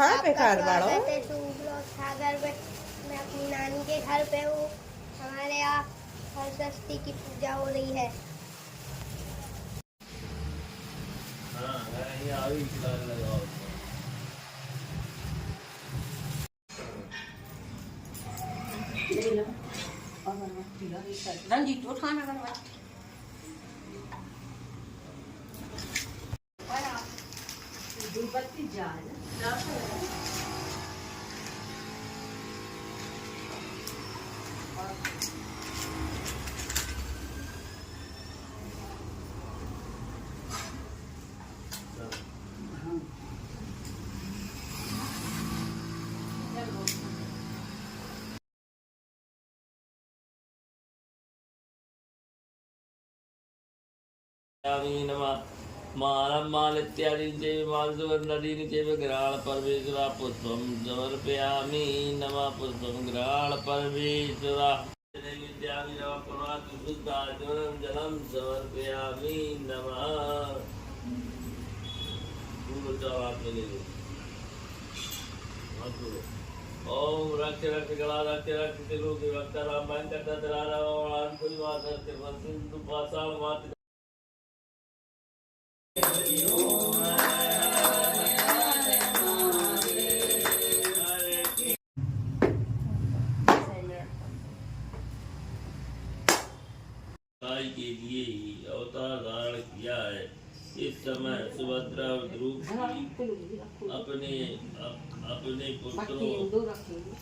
कहाँ पे खार बाड़ो? सागर में मैं अपनी नानी के घर पे हूँ। हमारे यहाँ सरस्वती की पूजा हो रही है। रंजीत उठाना करवा बत्ती जा मालित्यादि चैव मालसुवर्णदीनि चैव घ्राण परमेश्वरा पुष्पं समर्पयामि नमः पुष्पं घ्राण परमेश्वरा नैवेद्यामि नमः पुनातु शुद्धाचमनं जलं समर्पयामि नमः। ओम रक्ष रक्ष गला रक्ष रक्ष तिलोकी भक्त राम वेंकट दलारा ओम पुलिवास सिंधु पाषाण मात के लिए ही अवतार धारण किया है। इस समय सुभद्रा और ध्रुव अपने पुत्रों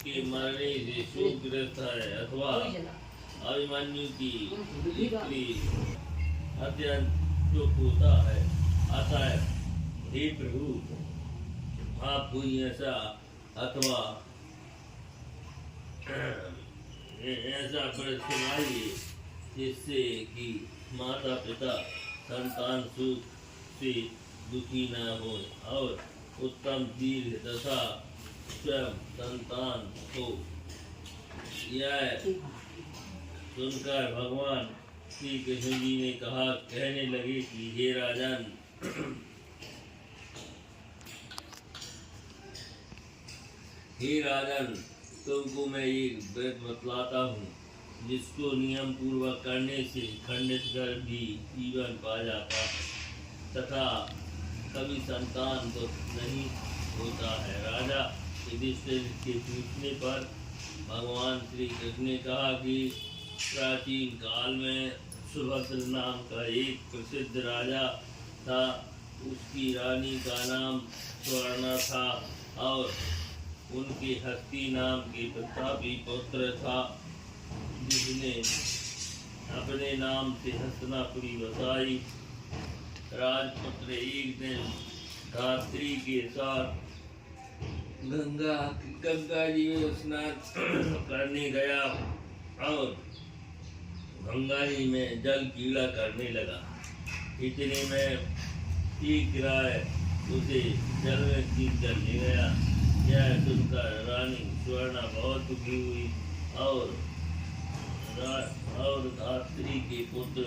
के मरने से शोकग्रस्त है अथवा अभिमन्यु की अत्यंत दुख होता है। अतः हे प्रभु आप कोई ऐसा अथवा ऐसा व्रत सुनाइए जिससे कि माता पिता संतान सुख से दुखी न हो और उत्तम दीर्घ दशा स्वयं संतान हो। यह सुनकर भगवान श्री कृष्ण जी ने कहने लगे कि हे राजन हे राजन तुमको मैं एक व्रत बतलाता हूँ जिसको नियम पूर्वक करने से खंडित कर भी जीवन पा जाता तथा कभी संतान तो नहीं होता है। राजा युधिष्ठिर के पूछने पर भगवान श्री कृष्ण ने कहा कि प्राचीन काल में सुभद्र नाम का एक प्रसिद्ध राजा था। उसकी रानी का नाम स्वर्णा था और उनके हस्ती नाम के प्रतापी पुत्र था जिसने अपने नाम से हस्तिनापुरी बसाई। राजपुत्र एक दिन धात्री के साथ गंगा जी में स्नान करने गया और गंगा जी में जल कीड़ा करने लगा। इतने में एक राय उसे जल में खींच कर ले गया। यह सुनकर रानी स्वर्णा बहुत दुखी हुई और धात्री के पुत्र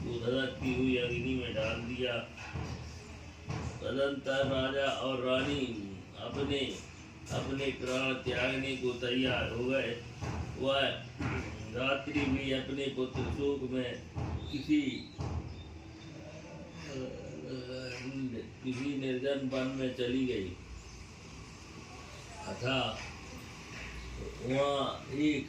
को धधकती हुई अग्नि में डाल दिया। तदंतर राजा और रानी अपने प्राण त्यागने को तैयार हो गए। वह धात्री भी अपने पुत्र शोक में किसी निर्जन वन में चली गई। अतः वहाँ एक